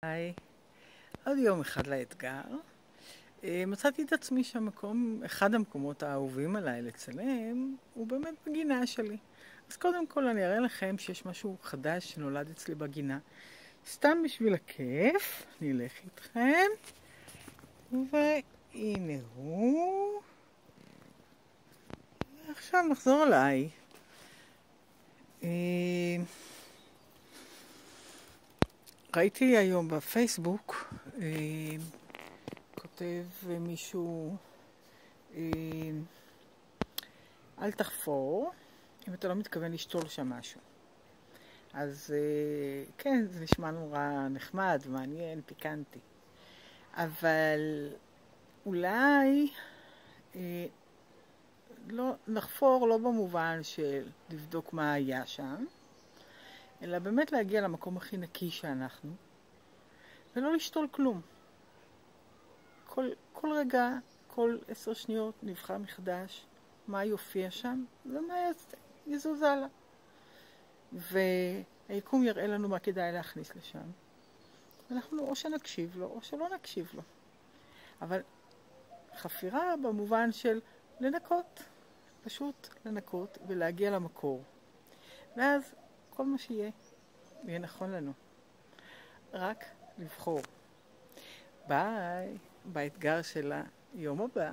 היי, עוד יום אחד לאתגר. מצאתי את עצמי שהמקום, אחד המקומות האהובים עליי לצלם, הוא באמת בגינה שלי. אז קודם כל אני אראה לכם שיש משהו חדש שנולד אצלי בגינה. סתם בשביל הכיף, אני אלך איתכם. והנה הוא. עכשיו נחזור אליי. ראיתי היום בפייסבוק, כותב מישהו, אל תחפור אם אתה לא מתכוון לשתול שם משהו. אז כן, זה נשמע נורא נחמד, מעניין, פיקנטי. אבל אולי לא, נחפור לא במובן של לבדוק מה היה שם, אלא באמת להגיע למקום הכי נקי שאנחנו, ולא לשתול כלום. כל רגע, כל 10 שניות נבחר מחדש מה יופיע שם ומה יזוז הלאה. והיקום יראה לנו מה כדאי להכניס לשם. אנחנו או שנקשיב לו או שלא נקשיב לו. אבל חפירה במובן של לנקות, פשוט לנקות ולהגיע למקור. ואז כל מה שיהיה יהיה נכון לנו. רק לבחור. ביי, באתגר של היום הבא.